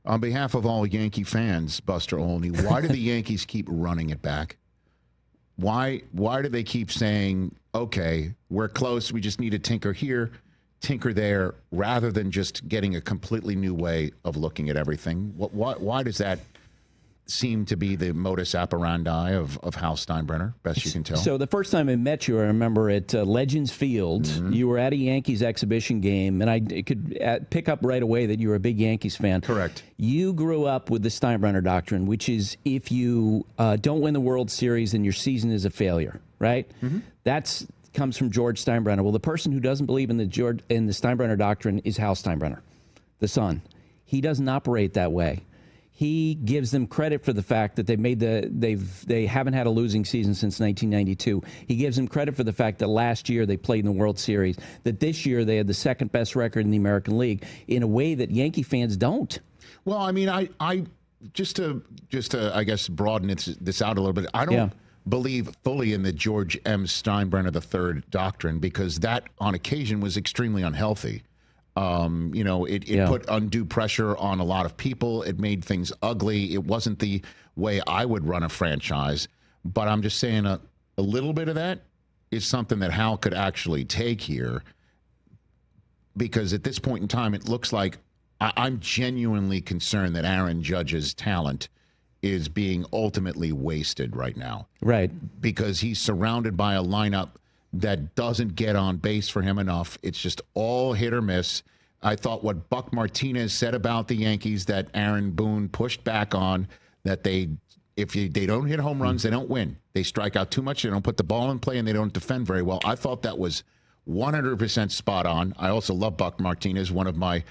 On behalf of all Yankee fans, Buster Olney, why do the Yankees keep running it back? Why do they keep saying, okay, we're close, we just need to tinker here, tinker there, rather than just getting a completely new way of looking at everything? Why does that seem to be the modus operandi of Hal Steinbrenner, best you can tell? So the first time I met you, I remember at Legends Field, you were at a Yankees exhibition game, and I could pick up right away that you were a big Yankees fan. Correct. You grew up with the Steinbrenner doctrine, which is if you don't win the World Series, then your season is a failure, right? That comes from George Steinbrenner. Well, the person who doesn't believe in the Steinbrenner doctrine is Hal Steinbrenner, the son. He doesn't operate that way. He gives them credit for the fact that they haven't had a losing season since 1992. He gives them credit for the fact that last year they played in the World Series, that this year they had the second best record in the American League in a way that Yankee fans don't. Well, I mean, I just to I guess broaden this out a little bit. I don't believe fully in the George M. Steinbrenner III doctrine, because that on occasion was extremely unhealthy. It put undue pressure on a lot of people. It made things ugly. It wasn't the way I would run a franchise. But I'm just saying a little bit of that is something that Hal could actually take here, because at this point in time, it looks like I'm genuinely concerned that Aaron Judge's talent is being ultimately wasted right now. Right. Because he's surrounded by a lineup that doesn't get on base for him enough. It's just all hit or miss. I thought what Buck Martinez said about the Yankees that Aaron Boone pushed back on, that if they don't hit home runs, they don't win. They strike out too much, they don't put the ball in play, and they don't defend very well. I thought that was 100% spot on. I also love Buck Martinez, one of my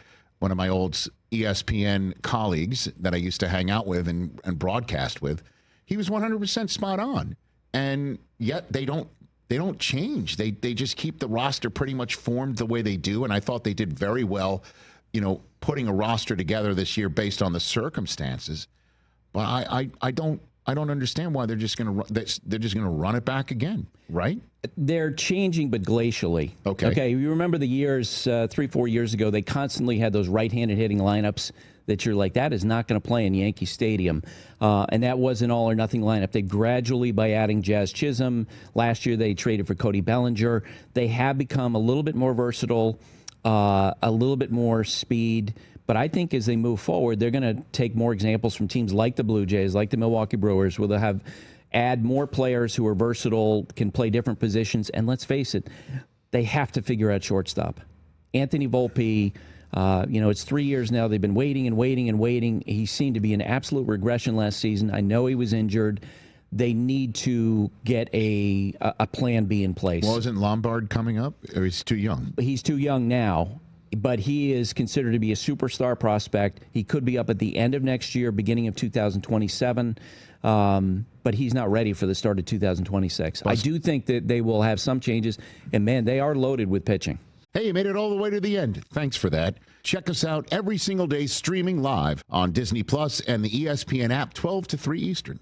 old ESPN colleagues that I used to hang out with and broadcast with. He was 100% spot on. And yet they don't change. They just keep the roster pretty much formed the way they do, and I thought they did very well, putting a roster together this year based on the circumstances. But I don't understand why they're just going to run it back again, right? They're changing, but glacially. Okay. You remember the years 3-4 years ago? They constantly had those right-handed hitting lineups that you're like, that is not going to play in Yankee Stadium. And that was an all-or-nothing lineup. They gradually, by adding Jazz Chisholm, last year they traded for Cody Bellinger. They have become a little bit more versatile, a little bit more speed. But I think as they move forward, they're going to take more examples from teams like the Blue Jays, like the Milwaukee Brewers, where they'll add more players who are versatile, can play different positions. And let's face it, they have to figure out shortstop. Anthony Volpe, it's 3 years now. They've been waiting and waiting and waiting. He seemed to be an absolute regression last season. I know he was injured. They need to get a plan B in place. Well, isn't Lombard coming up? Or he's too young? He's too young now, but he is considered to be a superstar prospect. He could be up at the end of next year, beginning of 2027. But he's not ready for the start of 2026. I do think that they will have some changes. And, man, they are loaded with pitching. Hey, you made it all the way to the end. Thanks for that. Check us out every single day streaming live on Disney Plus and the ESPN app 12 to 3 Eastern.